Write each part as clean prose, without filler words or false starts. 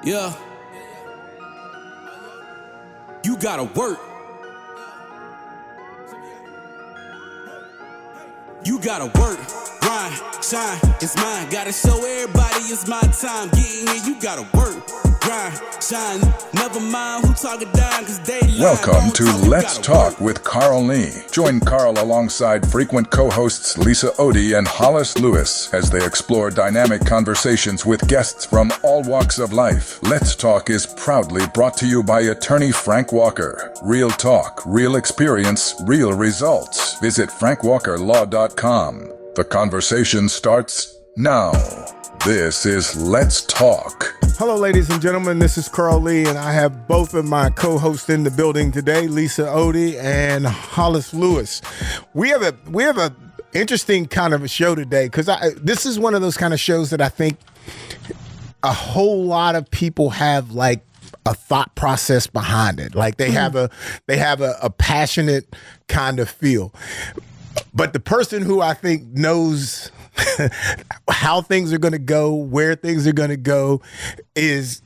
Yeah. You gotta work. You gotta work, grind, shine, it's mine. Gotta show everybody it's my time. Getting here, you gotta work, grind, shine. Never mind who talking down, cause they lie. Welcome to Let's Talk with Carl Lee. Join Carl alongside frequent co-hosts Lisa Odie and Hollis Lewis as they explore dynamic conversations with guests from all walks of life. Let's Talk is proudly brought to you by attorney Frank Walker. Real talk, real experience, real results. Visit frankwalkerlaw.com. The conversation starts now. This is Let's Talk. Hello, ladies and gentlemen. This is Carl Lee, and I have both of my co-hosts in the building today, Lisa Odie and Hollis Lewis. We have a interesting kind of a show today because this is one of those kind of shows that I think a whole lot of people have like a thought process behind it. Like they have a passionate kind of feel. But the person who I think knows how things are going to go, where things are going to go, is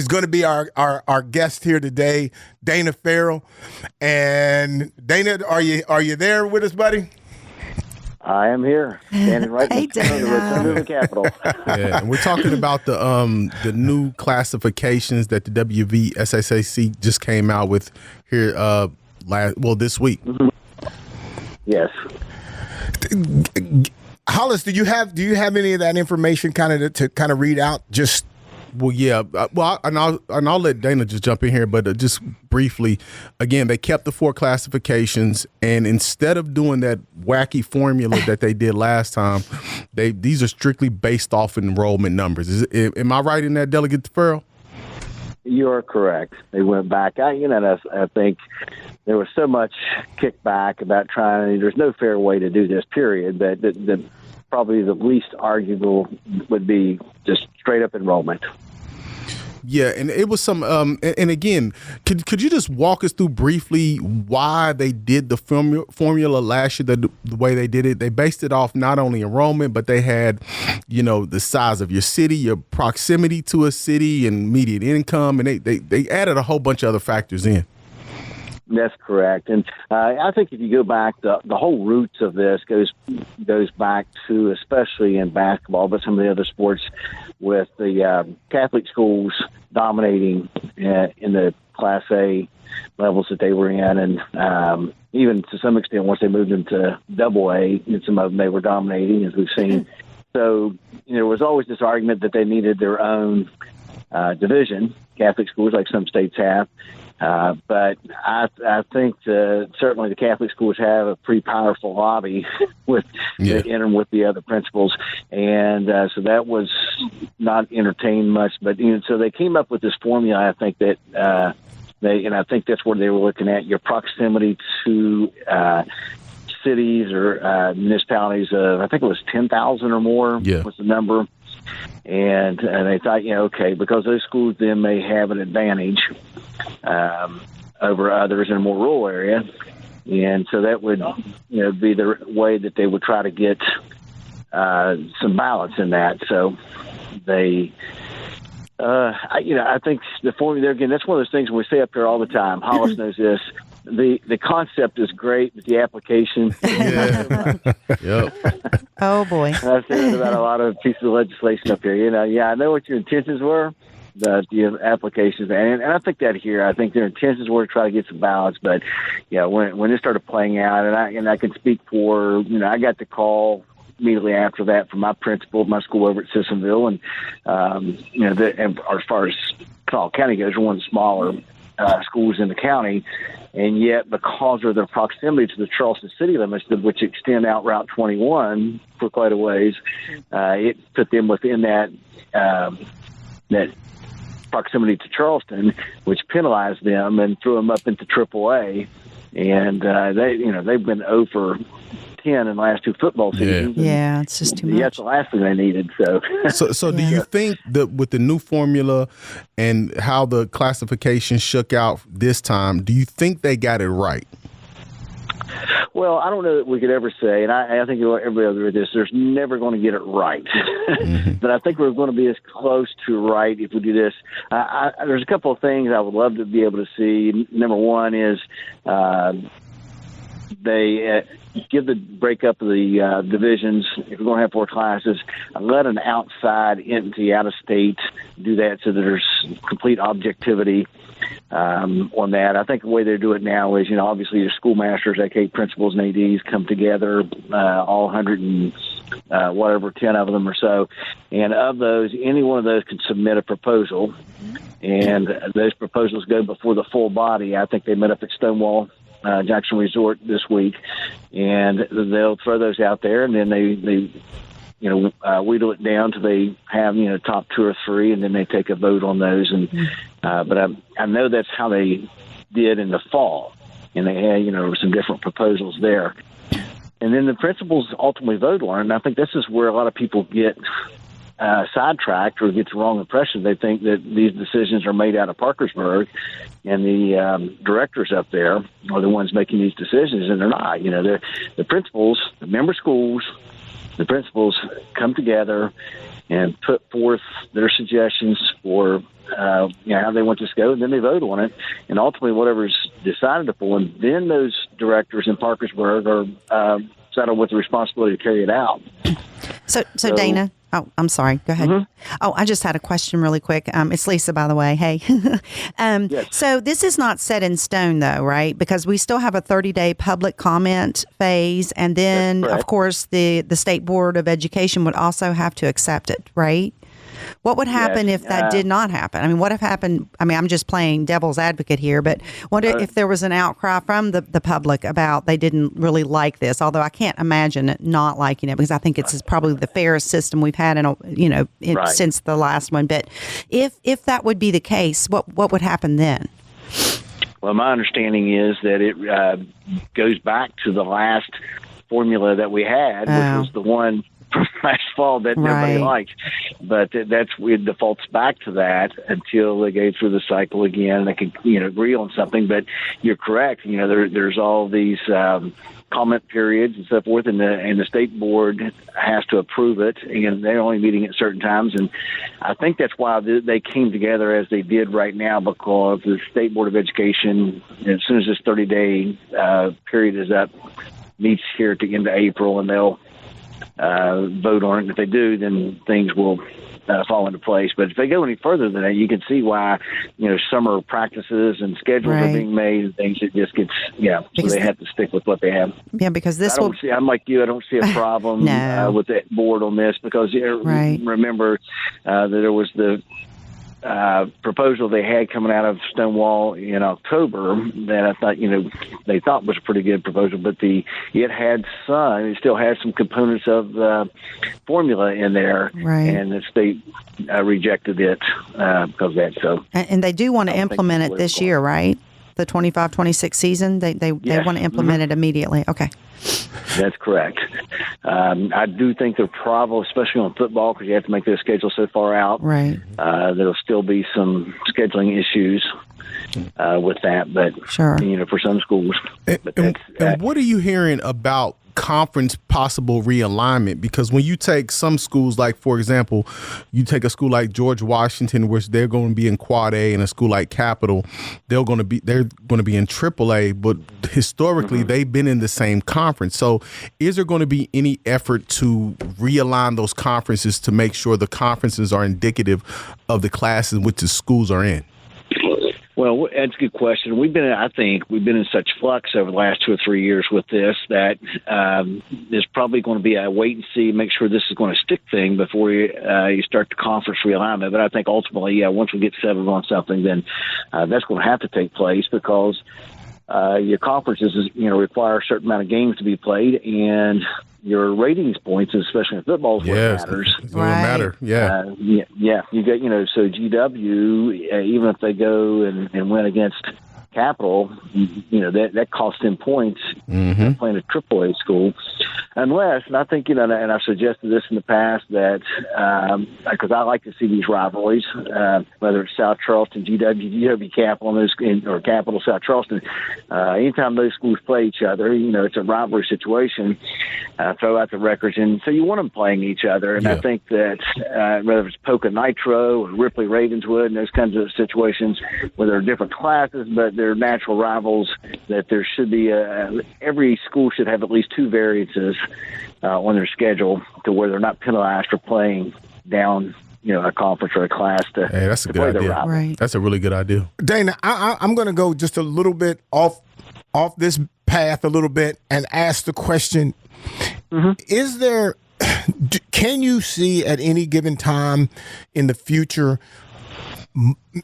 going to be our guest here today, Dana Farrell. And Dana, are you there with us, buddy? I am here, standing right in front of the Capitol. Yeah, and we're talking about the new classifications that the WVSSAC just came out with here this week. Mm-hmm. Yes. Hollis, do you have any of that information to read out? Just I'll let Dana just jump in here, but just briefly, again, they kept the 4 classifications, and instead of doing that wacky formula that they did last time, these are strictly based off enrollment numbers. Am I right in that, Delegate Farrell? You are correct. They went back. I think there was so much kickback about there's no fair way to do this, period. But probably the least arguable would be just straight up enrollment. Yeah, and it was some, and again, could you just walk us through briefly why they did the formula last year the way they did it? They based it off not only enrollment, but they had, the size of your city, your proximity to a city, and median income, and they added a whole bunch of other factors in. That's correct, and I think if you go back, the whole roots of this goes back to, especially in basketball, but some of the other sports, with the Catholic schools dominating in the Class A levels that they were in, and even to some extent once they moved into Double A, and some of them they were dominating, as we've seen. So there was always this argument that they needed their own division, Catholic schools, like some states have. But I think certainly the Catholic schools have a pretty powerful lobby with the other principals, and so that was not entertained much. But so they came up with this formula. I think that I think that's what they were looking at: your proximity to cities or municipalities of, I think it was 10,000 or more was the number. And they thought, okay, because those schools then may have an advantage over others in a more rural area, and so that would, be the way that they would try to get some balance in that. So they, I think the formula again, that's one of those things we say up here all the time. Hollis knows this. The concept is great, but the application. Yep. Oh boy. I've said it about a lot of pieces of legislation up here. I know what your intentions were, the applications, and I think that here, I think their intentions were to try to get some balance. But when it started playing out, and I can speak for, I got the call immediately after that from my principal of my school over at Sissonville, and and as far as Kanawha County goes, we're one of the smaller schools in the county, and yet because of their proximity to the Charleston city limits, which extend out Route 21 for quite a ways, it put them within that proximity to Charleston, which penalized them and threw them up into AAA, and they've been over 10 in the last 2 football seasons. Yeah, it's just too much. That's the last thing they needed. So do you think that with the new formula and how the classification shook out this time, do you think they got it right? Well, I don't know that we could ever say, and I think everybody will agree with this, there's never going to get it right. But I think we're going to be as close to right if we do this. There's a couple of things I would love to be able to see. Number one is they give the breakup of the divisions. If we're going to have 4 classes, let an outside entity out of state do that so that there's complete objectivity on that. I think the way they do it now is, obviously your schoolmasters, aka principals and ADs, come together, all 100 and 10 of them or so. And of those, any one of those can submit a proposal. And those proposals go before the full body. I think they met up at Stonewall Jackson Resort this week, and they'll throw those out there, and then they wheedle it down till they have top 2 or 3, and then they take a vote on those. And but I know that's how they did in the fall, and they had some different proposals there, and then the principals ultimately vote on it. And I think this is where a lot of people get sidetracked or get the wrong impression. They think that these decisions are made out of Parkersburg, and the directors up there are the ones making these decisions, and they're not. The principals, the member schools, the principals come together and put forth their suggestions for how they want this to go, and then they vote on it, and ultimately whatever's decided upon, then those directors in Parkersburg are saddled with the responsibility to carry it out. So Dana. Oh, I'm sorry. Go ahead. Mm-hmm. Oh, I just had a question really quick. It's Lisa, by the way. Hey. Yes. So this is not set in stone, though, right? Because we still have a 30-day public comment phase. And then, of course, the State Board of Education would also have to accept it, right? What would happen if that did not happen? I mean, what if happened? I mean, I'm just playing devil's advocate here, but what if there was an outcry from the public about they didn't really like this? Although I can't imagine it not liking it, because I think it's probably the fairest system we've had since the last one. But if that would be the case, what would happen then? Well, my understanding is that it goes back to the last formula that we had, which was the one last fall that nobody liked, but it defaults back to that until they go through the cycle again and they can agree on something. But you're correct. There's all these comment periods and so forth, and the state board has to approve it, and they're only meeting at certain times. And I think that's why they came together as they did right now, because the State Board of Education, as soon as this 30-day period is up, meets here at the end of April, and they'll vote on it. And if they do, then things will fall into place. But if they go any further than that, you can see why summer practices and schedules are being made and things. It just gets so they have to stick with what they have. Yeah, because I'm like you. I don't see a problem with the board on this, because remember that there was the proposal they had coming out of Stonewall in October that I thought they thought was a pretty good proposal, but it still has some components of the formula in there, and the state rejected it because of that. So, and they do want to implement it this year, right? The 25-26 season, they want to implement it immediately. Okay. That's correct. I do think they're probably, especially on football, because you have to make their schedule so far out. Right. There'll still be some scheduling issues with that, but sure. For some schools. And what are you hearing about conference possible realignment? Because when you take some schools, like for example, you take a school like George Washington, which they're going to be in Quad A, and a school like Capital, they're going to be in AAA, but historically they've been in the same conference. So is there going to be any effort to realign those conferences to make sure the conferences are indicative of the classes which the schools are in? Well, that's a good question. I think we've been in such flux over the last 2 or 3 years with this that there's probably going to be a wait and see, make sure this is going to stick thing before you start the conference realignment. But I think ultimately, once we get settled on something, then that's going to have to take place, because your conferences require a certain amount of games to be played, and your ratings points, especially in football, is what matters. It's going to matter. Yeah. You get, so GW, even if they go and win against Capital, that costs them points playing a AAA school. Unless, and I think, and I've suggested this in the past, that because I like to see these rivalries, whether it's South Charleston, GW Capital, or Capital South Charleston, anytime those schools play each other, it's a rivalry situation. Throw out the records, and so you want them playing each other. And I think that whether it's Poca Nitro or Ripley Ravenswood and those kinds of situations where there are different classes, but they're natural rivals, that there should be every school should have at least two variances on their schedule to where they're not penalized for playing down a conference or a class to that's a good idea. Right. That's a really good idea. Dana, I'm going to go just a little bit off this path a little bit and ask the question, is there, can you see at any given time in the future,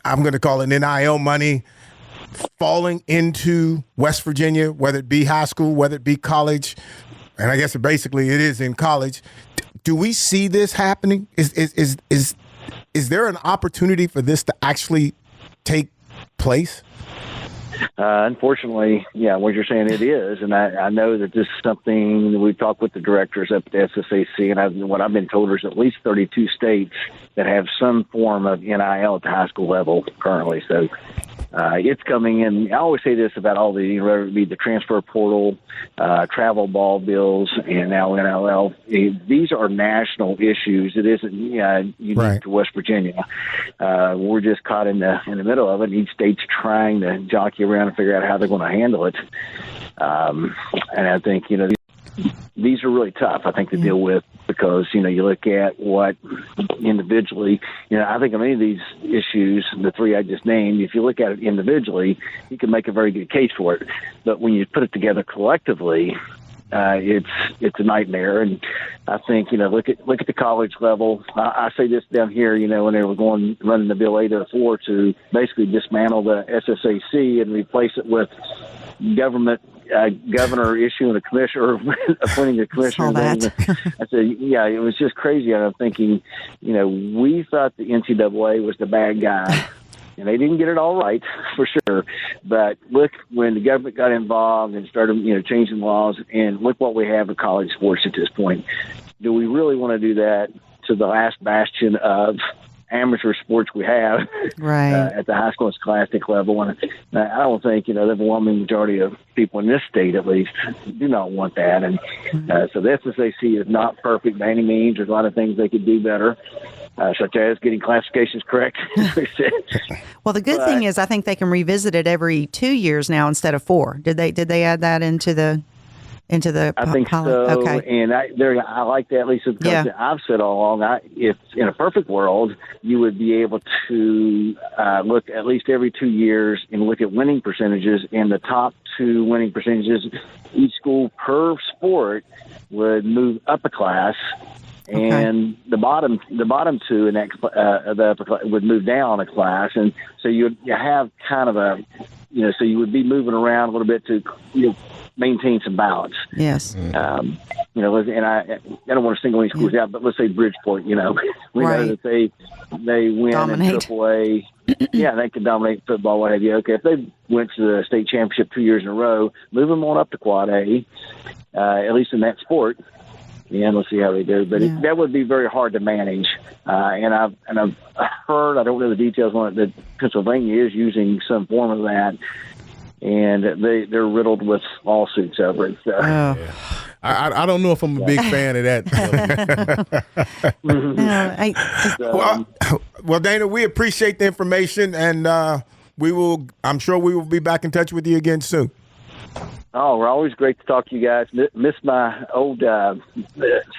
I'm going to call it NIL money, falling into West Virginia, whether it be high school, whether it be college, and I guess basically it is in college? Do we see this happening? Is there an opportunity for this to actually take place? Unfortunately, what you're saying, it is. And I know that this is something that we've talked with the directors up at the SSAC, and what I've been told there's at least 32 states that have some form of NIL at the high school level currently. So it's coming in. I always say this about all whether it be the transfer portal, travel ball bills, and now NIL. These are national issues. It isn't unique to West Virginia. We're just caught in the middle of it. And each state's trying to jockey around and figure out how they're going to handle it. And I think these are really tough, I think, to deal with, because, you look at what individually, I think of any of these issues, the three I just named, if you look at it individually, you can make a very good case for it. But when you put it together collectively, it's a nightmare. And I think, look at the college level. I say this down here, when they were running the Bill 804 to basically dismantle the SSAC and replace it with governor issuing a commissioner, appointing a commissioner. I said, it was just crazy. And I'm thinking, we thought the NCAA was the bad guy, and they didn't get it all right, for sure. But look, when the government got involved and started, changing laws, and look what we have in college sports at this point. Do we really want to do that to the last bastion of amateur sports we have at the high school and scholastic level? And I don't think, the overwhelming majority of people in this state, at least, do not want that. And so the SSAC is not perfect by any means. There's a lot of things they could do better, such as getting classifications correct. Well, the good thing is I think they can revisit it every 2 years now instead of 4. Did they add that into the I think so. Okay. And I like that, Lisa, because I've said all along, if in a perfect world, you would be able to look at least every 2 years and look at winning percentages, and the top 2 winning percentages, each school per sport would move up a class. And the bottom 2 in that the upper class would move down a class, and so you have kind of a, so you would be moving around a little bit to maintain some balance. Yes. And I don't want to single any schools out, but let's say Bridgeport. We know that they win dominate. in AAA. They can dominate football. What have you? Okay, if they went to the state championship 2 years in a row, move them on up to Quad A, at least in that sport. And we'll see how they do. But that would be very hard to manage. And I've heard, I don't know the details on it, that Pennsylvania is using some form of that, and they're riddled with lawsuits over it. So. I don't know if I'm a big fan of that. Well, Dana, we appreciate the information, and I'm sure we will be back in touch with you again soon. Oh, we're always great to talk to you guys. Miss my old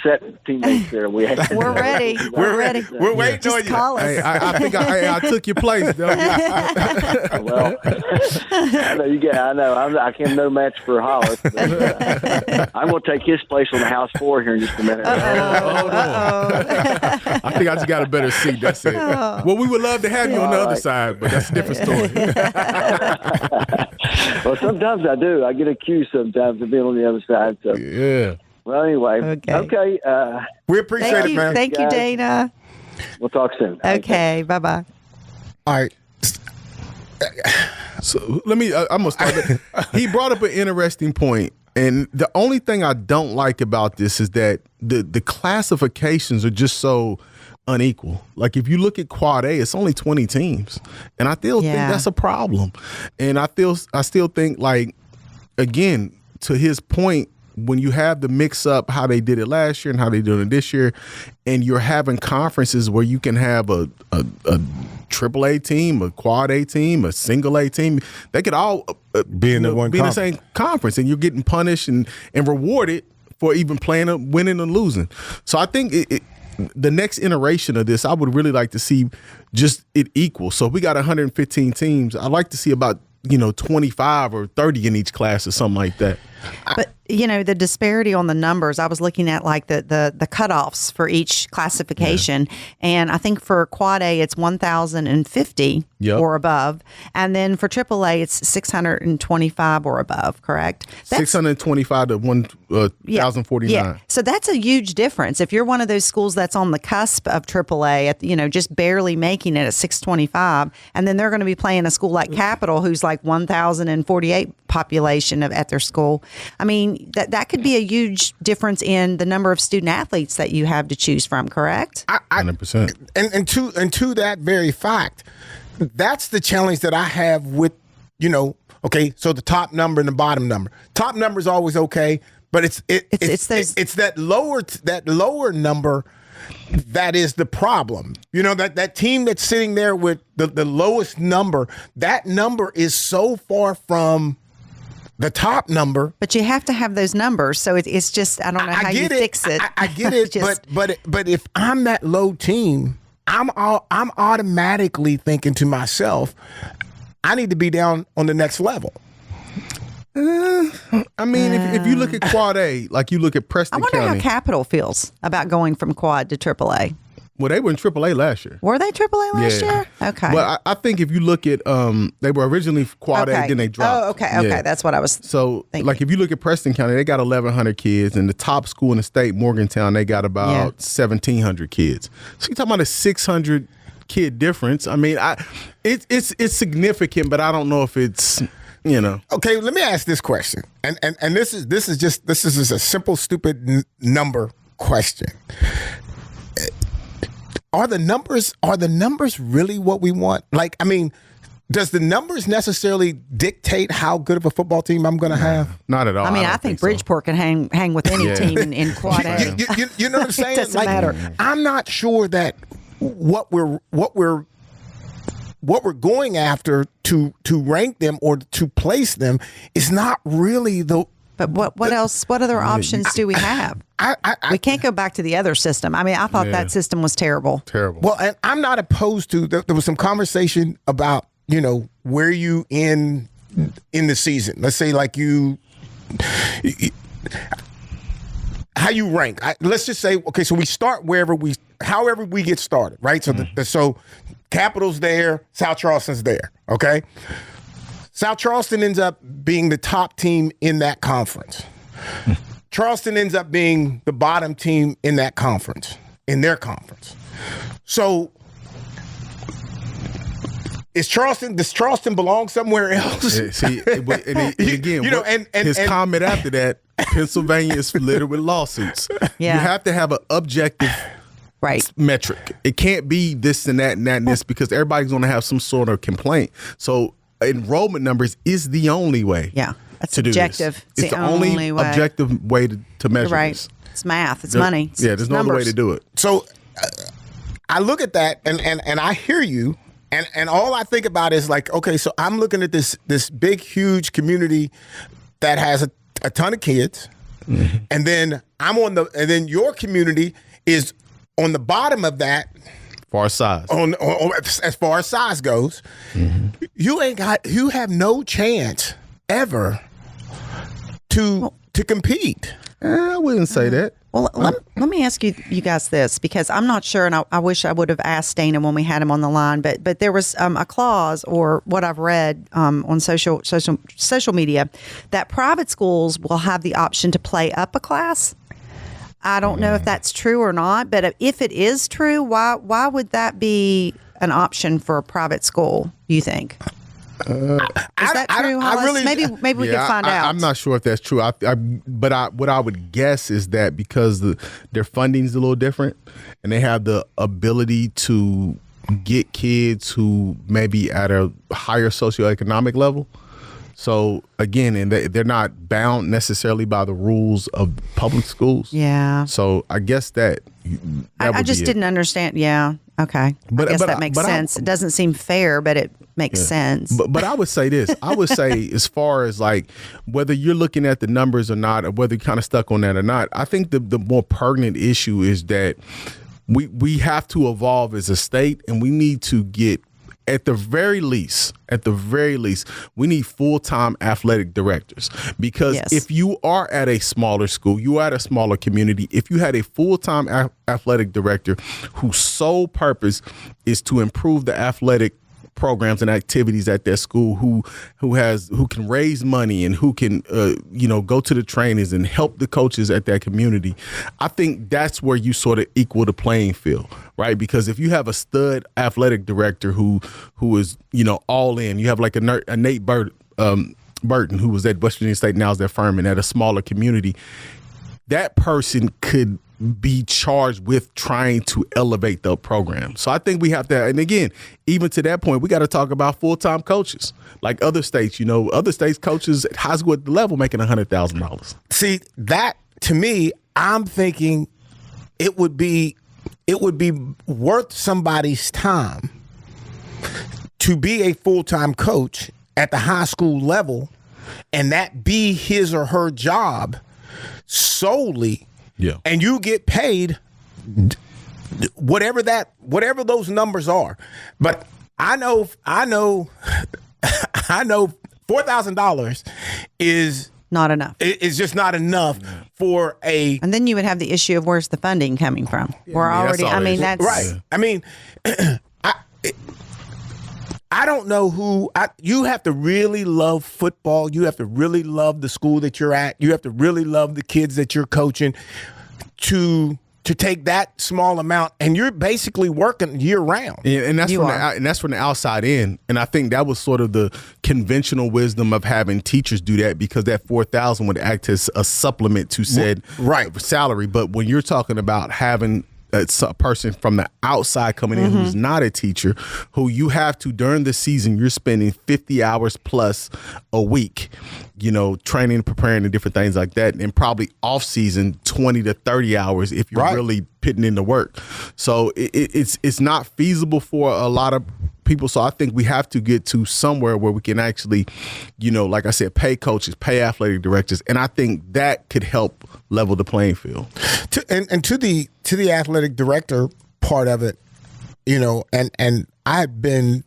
set teammates there. We're ready. We're ready. We're waiting Just on you. call us. Hey, I think I took your place, though. Well, I know you guys. I know I can no match for Hollis. But, I'm going to take his place on the house floor here in just a minute. I think I just got a better seat. That's it. Well, we would love to have you on the other side, but that's a different story. Well, sometimes I do. I get accused sometimes of being on the other side. So. Yeah. Well, anyway. Okay. We appreciate it, man. Thank you, Dana. We'll talk soon. Okay. Bye-bye. All right. So let me. I'm gonna start. He brought up an interesting point, and the only thing I don't like about this is that the classifications are just so unequal. Like if you look at Quad A, it's only 20 teams, and I still think that's a problem. And I still think, like, again, to his point, when you have the mix up how they did it last year and how they doing it this year, and you're having conferences where you can have a triple A team, a quad A team, a single A team, they could all be in the same conference, and you're getting punished and rewarded for even playing, winning and losing. So I think the next iteration of this, I would really like to see just it equal. So if we got 115 teams, I'd like to see about 25 or 30 in each class or something like that. But the disparity on the numbers, I was looking at like the cutoffs for each classification, and I think for Quad A it's 1,050 or above, and then for AAA it's 625 or above. Correct? That's 625 to 1,049. Yeah. So that's a huge difference. If you're one of those schools that's on the cusp of AAA, at just barely making it at 625, and then they're going to be playing a school like Capital, who's like 1,048 population at their school. I mean, that could be a huge difference in the number of student athletes that you have to choose from, correct? 100%. And to that very fact, that's the challenge that I have with, okay, so the top number and the bottom number. Top number is always okay, but it's that lower number that is the problem. That team that's sitting there with the lowest number, that number is so far from the top number. But you have to have those numbers, so it's just, I don't know how you fix it. I get it, but if I'm that low team, I'm automatically thinking to myself, I need to be down on the next level. I mean, if you look at Quad A, like you look at Preston County. I wonder how Capital feels about going from Quad to AAA. Well, they were in AAA last year. Were they AAA last year? Okay. Well, I think if you look at, they were originally Quad A, then they dropped. Oh, okay. Yeah. That's what I was thinking. Like if you look at Preston County, they got 1,100 kids, and the top school in the state, Morgantown, they got about 1,700 kids. So you're talking about a 600 kid difference. I mean, it's significant, but I don't know if it's, Okay, let me ask this question, and this is just a simple, stupid number question. Are the numbers really what we want? Like, I mean, does the numbers necessarily dictate how good of a football team I'm going to have? Not at all. I mean, I think Bridgeport can hang with any team in Quad A. You know what I'm saying? It doesn't matter. I'm not sure that what we're going after to rank them or to place them is not really the. But what else? What other options do we have? We can't go back to the other system. I mean, I thought that system was terrible. Terrible. Well, and I'm not opposed to. There was some conversation about where you in the season. Let's say like how you rank. Let's just say okay. So we start however we get started, right? So so Capital's there, South Charleston's there. Okay. South Charleston ends up being the top team in that conference. Charleston ends up being the bottom team in that conference, in their conference. So does Charleston belong somewhere else? See, and again, his comment after that, Pennsylvania is littered with lawsuits. Yeah. You have to have an objective metric. It can't be this and that and that and this because everybody's going to have some sort of complaint. So enrollment numbers is the only way. Yeah, that's to objective. Do this. It's the only way. Objective way to measure this. It's math. It's money. There's no other way to do it. So I look at that and I hear you, and all I think about is like, okay, so I'm looking at this big, huge community that has a ton of kids, and then and then your community is on the bottom of that. Far as size. As far as size goes, you have no chance ever to compete. I wouldn't say that. Well, let me ask you guys this, because I'm not sure, and I wish I would have asked Dana when we had him on the line, but there was a clause, or what I've read on social media, that private schools will have the option to play up a class. I don't know if that's true or not, but if it is true, why would that be an option for a private school, you think? Is that true, Hollis? Maybe we could find out. I'm not sure if that's true. But what I would guess is that because their funding's a little different, and they have the ability to get kids who may be at a higher socioeconomic level. So again, and they're not bound necessarily by the rules of public schools. Yeah. So I guess that I just didn't understand. Yeah. Okay. I guess that makes sense. It doesn't seem fair, but it makes sense. But I would say this. I would say as far as like whether you're looking at the numbers or not, or whether you're kind of stuck on that or not, I think the more pertinent issue is that we have to evolve as a state, and we need to get at the very least, we need full-time athletic directors. Because if you are at a smaller school, you are at a smaller community, if you had a full-time athletic director whose sole purpose is to improve the athletic programs and activities at their school, who can raise money and who can go to the trainers and help the coaches at that community, I think that's where you sort of equal the playing field, right? Because if you have a stud athletic director who is all in, you have like a Nate Burton, who was at West Virginia State, now is at Furman, at a smaller community. That person could be charged with trying to elevate the program. So I think we have to, and again, even to that point, we got to talk about full-time coaches. Like other states, other states coaches at high school level making $100,000. See, that to me, I'm thinking it would be worth somebody's time to be a full-time coach at the high school level, and that be his or her job solely. Yeah. And you get paid whatever those numbers are. But I know $4,000 is not enough. It's just not enough for a. And then you would have the issue of where's the funding coming from? We're already. That's right. I mean, I don't know who. You have to really love football. You have to really love the school that you're at. You have to really love the kids that you're coaching to take that small amount, and you're basically working year round. Yeah, and that's from the outside in. And I think that was sort of the conventional wisdom of having teachers do that, because that $4,000 would act as a supplement to said salary. But when you're talking about having a person from the outside coming in who's not a teacher, who you have to, during the season, you're spending 50 hours plus a week, training, preparing, and different things like that. And probably off season, 20 to 30 hours if you're really putting in the work. So it's not feasible for a lot of people. So I think we have to get to somewhere where we can actually, like I said, pay coaches, pay athletic directors. And I think that could help level the playing field. To the athletic director part of it, and I've been,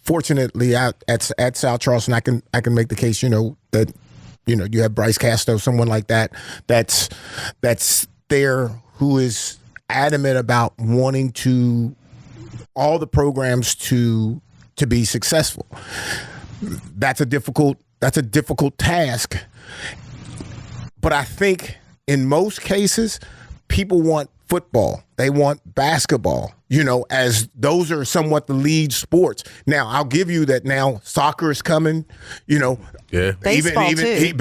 fortunately out at South Charleston, I can make the case, that, you have Bryce Casto, someone like that's there who is adamant about wanting to all the programs to be successful. That's a difficult task. But I think in most cases, people want football. They want basketball, as those are somewhat the lead sports. Now, I'll give you that now soccer is coming, Yeah. Baseball too.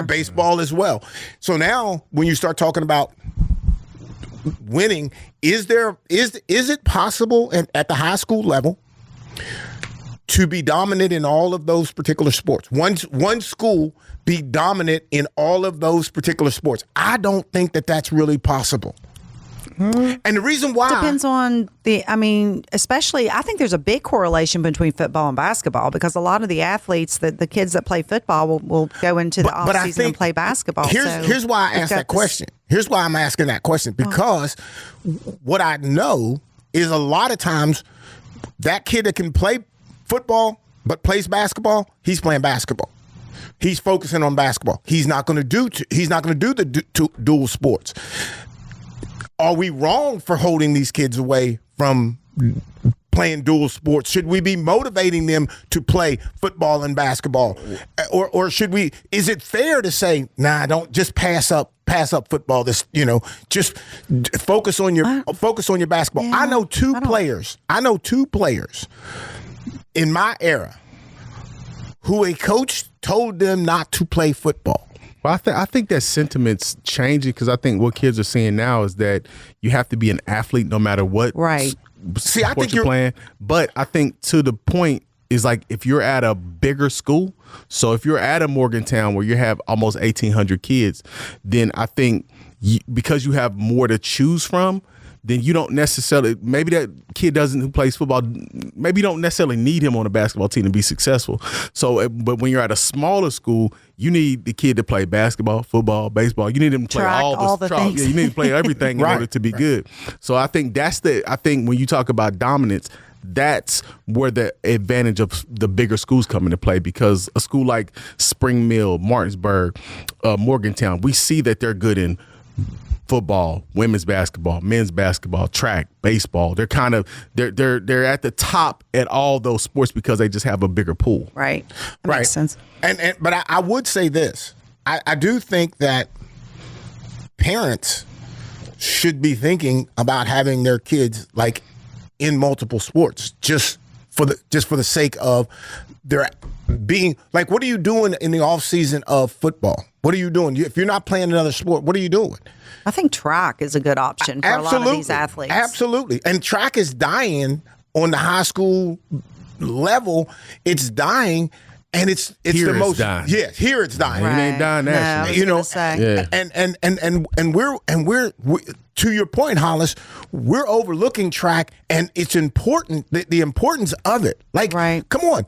Baseball as well. So now when you start talking about winning, is it possible at the high school level to be dominant in all of those particular sports? One school be dominant in all of those particular sports. I don't think that's really possible. And the reason why depends on especially I think there's a big correlation between football and basketball, because a lot of the athletes, the kids that play football will go into the off season and play basketball. Here's why I asked that question. Here's why I'm asking that question, because what I know is a lot of times that kid that can play football but plays basketball, he's playing basketball. He's focusing on basketball. He's not going to do the dual sports. Are we wrong for holding these kids away from playing dual sports? Should we be motivating them to play football and basketball? Or should we, is it fair to say, nah, don't just pass up football, just focus on your basketball. Yeah, I know two players in my era who a coach told them not to play football. Well, I think that sentiment's changing because I think what kids are seeing now is that you have to be an athlete no matter what sport you're playing. But I think to the point is like if you're at a bigger school, so if you're at a Morgantown where you have almost 1,800 kids, then I think because you have more to choose from, then you don't necessarily, maybe that kid who plays football, maybe you don't necessarily need him on a basketball team to be successful. So, but when you're at a smaller school, you need the kid to play basketball, football, baseball. You need him to play all the things. Yeah, you need to play everything in order to be good. So I think I think when you talk about dominance, that's where the advantage of the bigger schools come into play, because a school like Spring Mill, Martinsburg, Morgantown, we see that they're good in football, women's basketball, men's basketball, track, baseball. They're kind of they're at the top at all those sports because they just have a bigger pool. Right. That makes sense. But I would say this. I do think that parents should be thinking about having their kids like in multiple sports just for the sake of their being like, what are you doing in the off season of football? What are you doing? If you're not playing another sport, what are you doing? I think track is a good option for a lot of these athletes. Absolutely. And track is dying on the high school level. It's dying. And it's here the most dying. Yeah, here it's dying. Right. It ain't dying nationally. No, And we're to your point, Hollis, we're overlooking track, and it's important, the importance of it. Like, come on.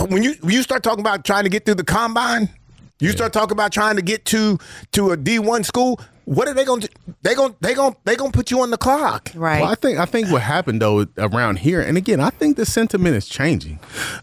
When you start talking about trying to get through the combine, you start talking about trying to get to a D1 school, what are they going to do? They going to put you on the clock. Right. Well, I think what happened though around here, and again, I think the sentiment is changing.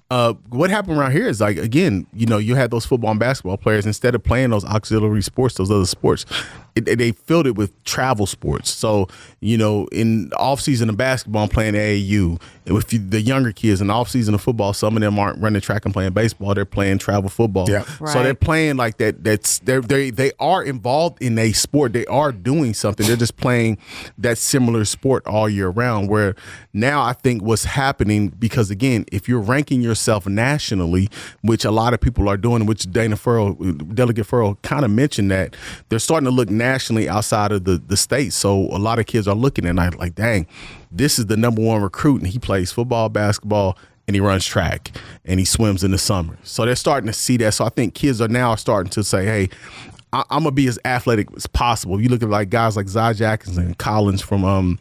What happened around here is like, again, you had those football and basketball players, instead of playing those auxiliary sports, those other sports, they filled it with travel sports. So, in off season of basketball, I'm playing AAU. With the younger kids in the off season of football, some of them aren't running track and playing baseball. They're playing travel football. Yeah. Right. So they're playing like that. They are involved in a sport. They are doing something. They're just playing that similar sport all year round, where now I think what's happening, because again, if you're ranking yourself nationally, which a lot of people are doing, which Delegate Farrell kind of mentioned, that they're starting to look nationally outside of the state. So a lot of kids are looking at it like, dang, this is the number one recruit, and he plays football, basketball, and he runs track, and he swims in the summer. So they're starting to see that. So I think kids are now starting to say, hey, I'm gonna be as athletic as possible. You look at like guys like Zy Jackson and Collins from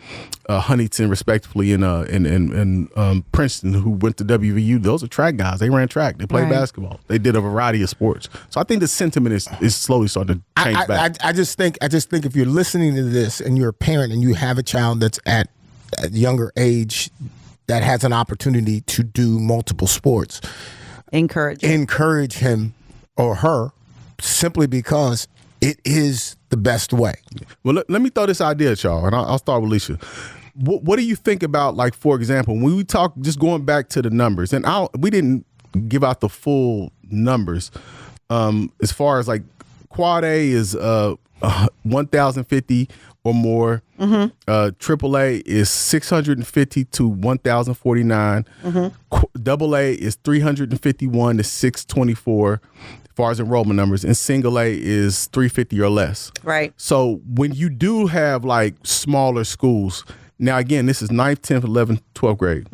Huntington, respectively, and Princeton, who went to WVU. Those are track guys. They ran track. They played basketball. They did a variety of sports. So I think the sentiment is slowly starting to change back. I just think if you're listening to this and you're a parent and you have a child that's at a younger age that has an opportunity to do multiple sports, encourage him or her, simply because it is the best way. Well, let me throw this idea at y'all, and I'll start with Alicia. What do you think about, like, for example, when we talk, just going back to the numbers, and we didn't give out the full numbers, as far as like quad A is 1,050 or more. Triple A is 650 to 1,049. Double A is 351 to 624. As far as enrollment numbers, and single A is 350 or less. Right. So when you do have like smaller schools, now again, this is 9th, 10th, 11th, 12th grade.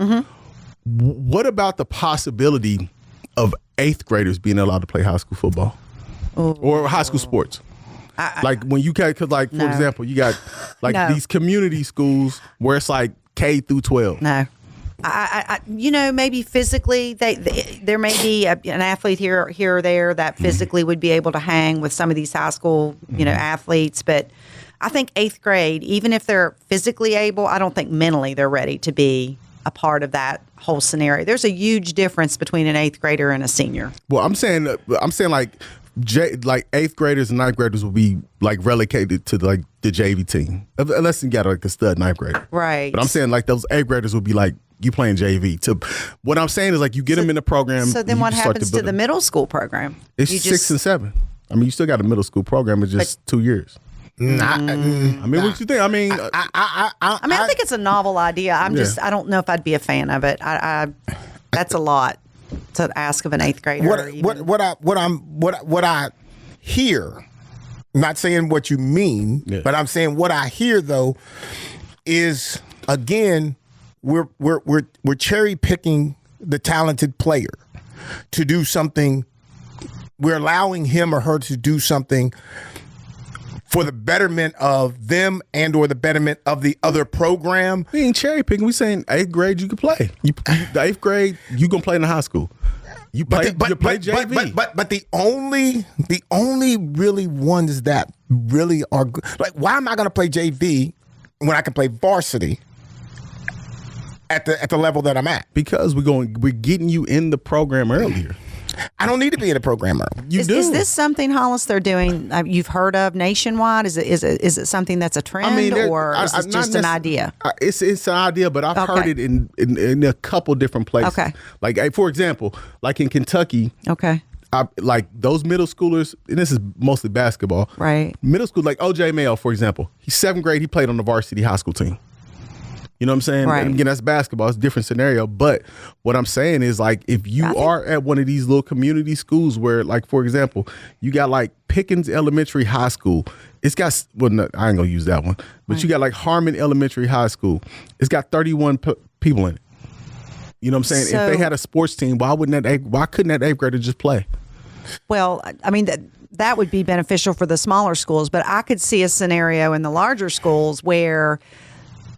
What about the possibility of 8th graders being allowed to play high school football or high school sports? Like when you can, because like, for example, you got like these community schools where it's like K through 12. No. Maybe physically there may be an athlete here or there that physically would be able to hang with some of these high school, athletes. But I think 8th grade, even if they're physically able, I don't think mentally they're ready to be a part of that whole scenario. There's a huge difference between an 8th grader and a senior. Well, I'm saying like 8th graders and 9th graders will be like relegated to like the JV team, unless you got like a stud 9th grader. Right. But I'm saying like those 8th graders will be like, you playing JV. What I'm saying is like you get them in the program. So then what happens to the middle school program? It's 6 and 7. I mean, you still got a middle school program. It's just 2 years. I mean, what you think? I mean, I think it's a novel idea. I don't know if I'd be a fan of it. That's a lot. to ask of an 8th grader. What I hear, I'm not saying what you mean, but I'm saying what I hear though is, again, we're cherry picking the talented player to do something. We're allowing him or her to do something for the betterment of them and or the betterment of the other program. We ain't cherry picking. We saying 8th grade you can play. The 8th grade you gonna play in the high school. You play JV. But the only really ones that really are good. Like, why am I gonna play JV when I can play varsity at the level that I'm at? Because we're getting you in the program earlier. I don't need to be in a program early. Is this something, Hollis, they're doing? You've heard of nationwide? Is it something that's a trend, or is it just an idea? It's an idea, but I've heard it in a couple different places. Okay, like for example, like in Kentucky. Okay. Like those middle schoolers, and this is mostly basketball. Right. Middle school, like OJ Mayo, for example. He's 7th grade. He played on the varsity high school team. You know what I'm saying? Right. And again, that's basketball. It's a different scenario. But what I'm saying is, like, if you are at one of these little community schools where, like, for example, you got like Pickens Elementary High School. It's got, well, no, I ain't gonna use that one. But you got like Harmon Elementary High School. It's got 31 people in it. You know what I'm saying? So, if they had a sports team, why couldn't that 8th grader just play? Well, I mean, that would be beneficial for the smaller schools, but I could see a scenario in the larger schools where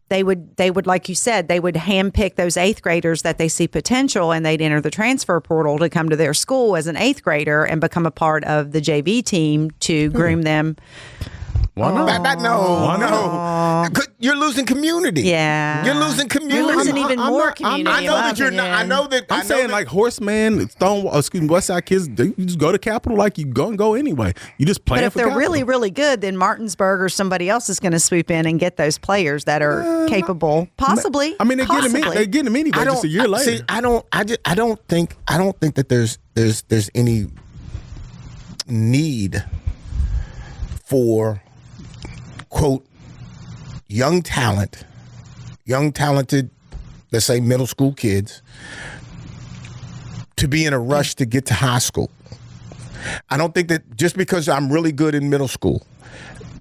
they would, like you said, they would handpick those 8th graders that they see potential, and they'd enter the transfer portal to come to their school as an 8th grader and become a part of the JV team to groom them. Why not? No. You're losing community. Yeah. You're losing community. You're losing even more community. I know that you're not. I know that. I'm saying like Horseman, Westside kids, you just go to Capital like you go anyway. You just play. But if they're really, really good, then Martinsburg or somebody else is going to swoop in and get those players that are capable. Possibly. I mean, they're getting them anyway. Just a year later. See, I don't think that there's any need for, quote, young talented, let's say middle school kids, to be in a rush to get to high school. I don't think that just because I'm really good in middle school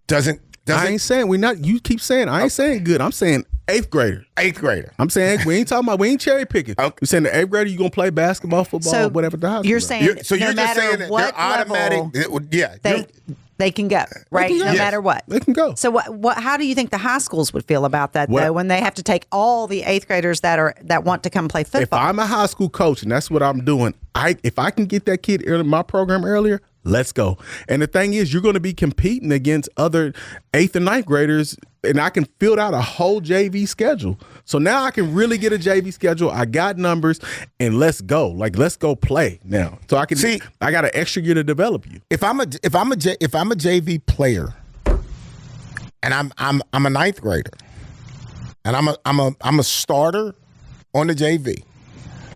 doesn't. I ain't saying you keep saying, I ain't saying good. I'm saying 8th grader. 8th grader. I'm saying we ain't cherry picking. Okay. We're saying the 8th grader, you're going to play basketball, football, whatever the house. You're saying you're just saying that what they're automatic. Level, they can go, right? No matter what. They can go. So how do you think the high schools would feel about that, though, when they have to take all the 8th graders that want to come play football? If I'm a high school coach and that's what I'm doing, if I can get that kid in my program earlier, let's go. And the thing is, you're going to be competing against other 8th and 9th graders, and I can fill out a whole JV schedule. So now I can really get a JV schedule. I got numbers, and let's go. Like, let's go play now. So I can see. I got an extra year to develop you. If I'm a JV player, and I'm a 9th grader, and I'm a starter on the JV,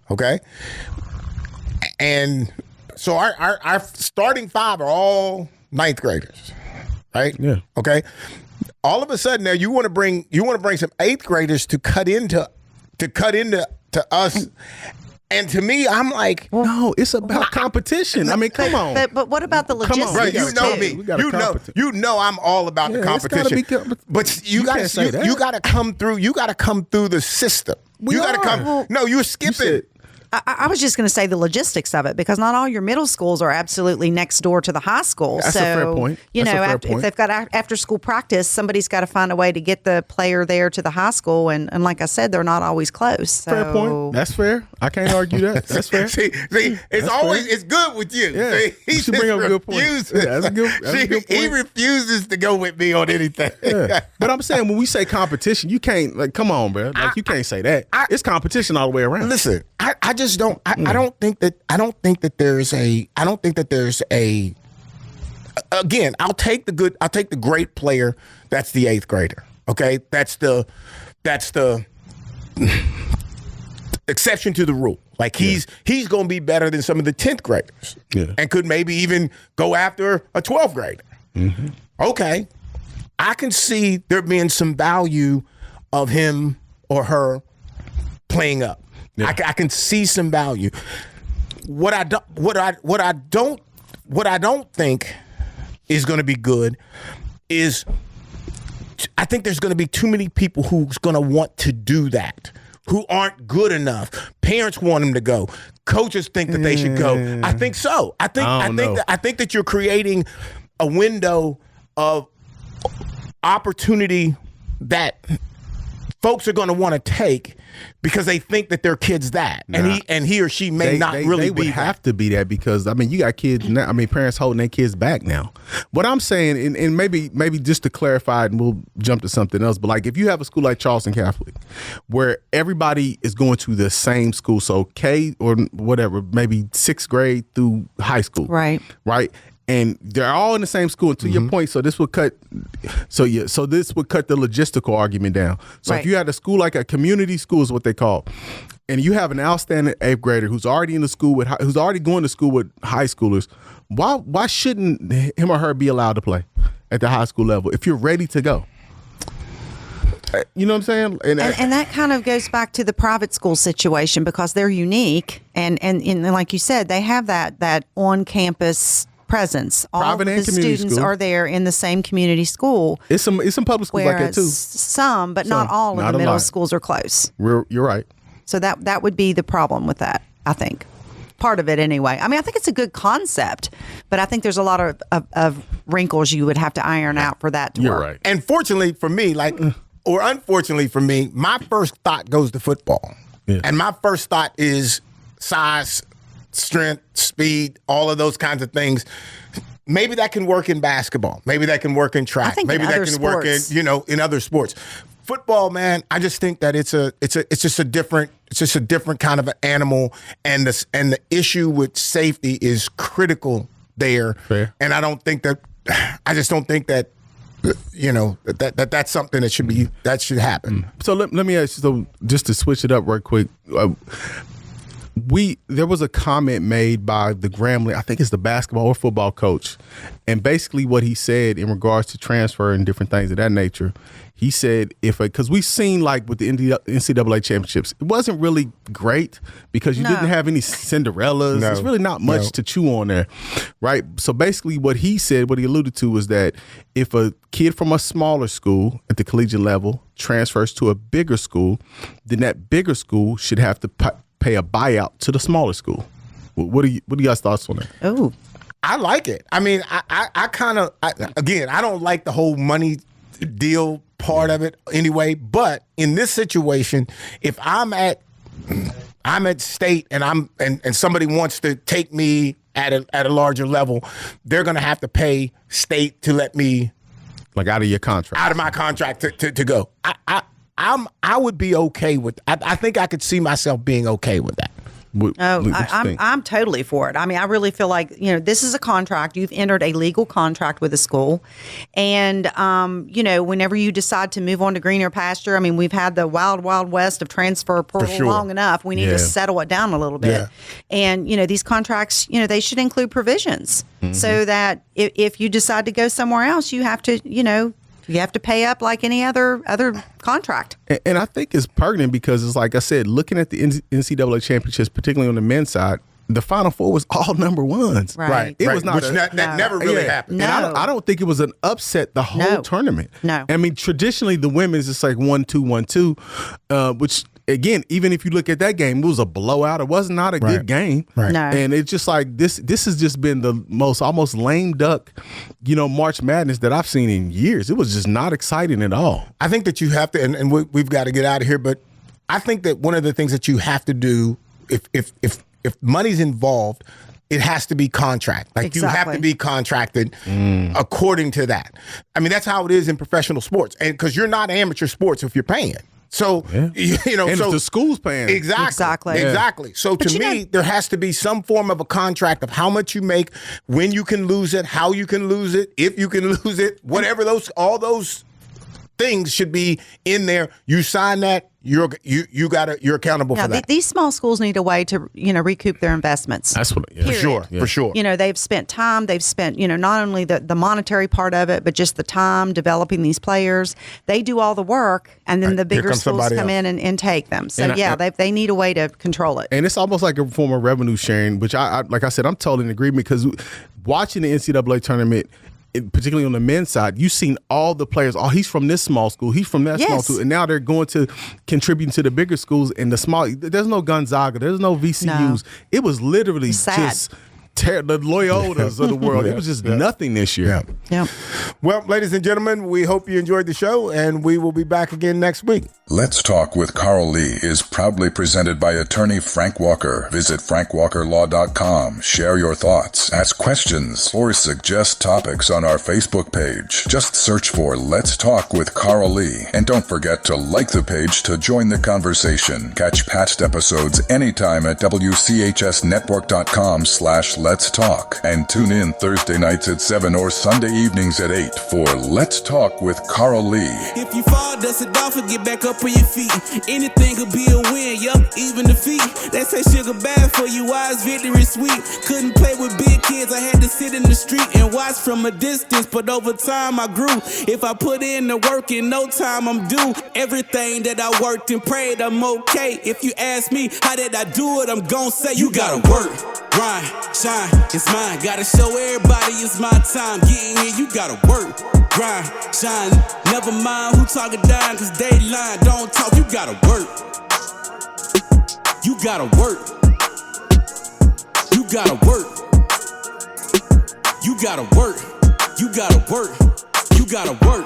okay, and so our starting 5 are all 9th graders, right? Yeah. Okay. All of a sudden now you want to bring some 8th graders to cut into us. And to me, I'm like, no, it's about competition. I mean, come on. But what about the logistics? Right, you know me. You know I'm all about the competition. But you got to come through. You got to come through the system. You got to come. No, you're skipping. I was just going to say the logistics of it, because not all your middle schools are absolutely next door to the high school. That's a fair point. If they've got after school practice, somebody's got to find a way to get the player there to the high school. And like I said, they're not always close. So. Fair point. That's fair. I can't argue that. That's fair. see, it's good with you. Yeah. See, he just bring up a good point. That's a good point. He refuses to go with me on anything. Yeah. But I'm saying, when we say competition, you can't, like, come on, bro. Like, you can't say that. It's competition all the way around. Listen, I just don't. I don't think that there's a. Again, I'll take the great player. That's the 8th grader. Okay, that's the exception to the rule. Like he's going to be better than some of the 10th graders, and could maybe even go after a 12th grader. Mm-hmm. Okay, I can see there being some value of him or her playing up. Yeah. I can see some value. what I don't think is going to be good is I think there's going to be too many people who's going to want to do that, who aren't good enough. Parents want them to go. Coaches think that they should go. I think so. I think that you're creating a window of opportunity that folks are going to want to take because they think that their kid's that, and he or she may not really be. They would have to be that because you got kids now. Parents holding their kids back now. What I'm saying, and maybe just to clarify, and we'll jump to something else. But like if you have a school like Charleston Catholic, where everybody is going to the same school, so K or whatever, maybe sixth grade through high school, right. And they're all in the same school. And to your point, so this would cut. So this would cut the logistical argument down. So if you had a school like a community school is what they call, and you have an outstanding 8th grader who's already in the school who's already going to school with high schoolers, why shouldn't him or her be allowed to play at the high school level if you're ready to go? You know what I'm saying? And that kind of goes back to the private school situation because they're unique and like you said, they have that on campus presence. All of the students are there in the same community school. It's some public schools like that too. Some, but not all of the middle schools are close. You're right. So that would be the problem with that, I think. Part of it anyway. I think it's a good concept, but I think there's a lot of wrinkles you would have to iron out for that to work. You're right. And fortunately for me, or unfortunately for me, my first thought goes to football. Yeah. And my first thought is size, strength, speed, all of those kinds of things. Maybe that can work in basketball. Maybe that can work in track. Maybe that can work in other sports. Football, man, I just think that it's just a different kind of an animal, and the issue with safety is critical there. Fair. And I just don't think that that's something that should happen. So let me ask you, so just to switch it up real quick. There was a comment made by the Grambling, I think it's the basketball or football coach, and basically what he said in regards to transfer and different things of that nature, he said because we've seen like with the NCAA championships, it wasn't really great because you didn't have any Cinderellas. There's really not much to chew on there, right? So basically what he alluded to was that if a kid from a smaller school at the collegiate level transfers to a bigger school, then that bigger school should have to pay a buyout to the smaller school. What are you guys' thoughts on that? Oh, I like it. I kind of I don't like the whole money deal part of it anyway. But in this situation, if I'm at state and somebody wants to take me at a larger level, they're going to have to pay state to let me out of your contract, out of my contract to go. I would be okay with. I think I could see myself being okay with that. I'm totally for it. I really feel like this is a contract. You've entered a legal contract with a school, and whenever you decide to move on to greener pasture, we've had the wild west of transfer portal long enough. We need to settle it down a little bit, and these contracts, they should include provisions so that if you decide to go somewhere else, you have to, you have to pay up like any other contract. And I think it's pertinent because it's like I said, looking at the NCAA championships, particularly on the men's side, the Final Four was all number ones. Right. It was not that never really happened. No. And I don't think it was an upset the whole tournament. No. Traditionally the women's it's like 1-2, which again, even if you look at that game, it was a blowout. It was not a good game. Right. No. And it's just like this has just been the most almost lame duck, March Madness that I've seen in years. It was just not exciting at all. I think that you have to, and we've got to get out of here, but I think that one of the things that you have to do if money's involved, it has to be contract. You have to be contracted according to that. That's how it is in professional sports. And because you're not amateur sports if you're paying. So, and if the school's paying. Exactly. So to me, there has to be some form of a contract of how much you make, when you can lose it, how you can lose it, if you can lose it, whatever all those things should be in there. You sign that, you're accountable for that. These small schools need a way to recoup their investments. That's what for sure. They've spent time. They've spent not only the monetary part of it, but just the time developing these players. They do all the work, and then the bigger schools come in and take them. So they need a way to control it. And it's almost like a form of revenue sharing, which I like I said, I'm totally in agreement, because watching the NCAA tournament, particularly on the men's side, you've seen all the players. Oh, he's from this small school. He's from that small school. And now they're going to contribute to the bigger schools. And the small, there's no Gonzaga. There's no VCUs. No. It was literally just the Loyolas of the world. It was just nothing this year. Yeah. Well, ladies and gentlemen, we hope you enjoyed the show, and we will be back again next week. Let's Talk with Carl Lee is proudly presented by attorney Frank Walker. Visit frankwalkerlaw.com. Share your thoughts, ask questions, or suggest topics on our Facebook page. Just search for Let's Talk with Carl Lee. And don't forget to like the page to join the conversation. Catch past episodes anytime at WCHSnetwork.com/Let's Talk. And tune in Thursday nights at 7 or Sunday evenings at 8 for Let's Talk with Carl Lee. If you fall, dust it off and get back up on your feet. Anything could be a win, even defeat. They say sugar bad for you, why is victory sweet? Couldn't play with big kids, I had to sit in the street and watch from a distance, but over time I grew. If I put in the work, in no time I'm due. Everything that I worked and prayed, I'm okay. If you ask me, how did I do it, I'm gon' say, you gotta work, grind, shine, it's mine. Gotta show everybody it's my time. Getting here, you gotta work, grind, shine. Never mind who talking down, cause they lying. Don't talk, you gotta work. You gotta work. You gotta work. You gotta work. You gotta work. You gotta work.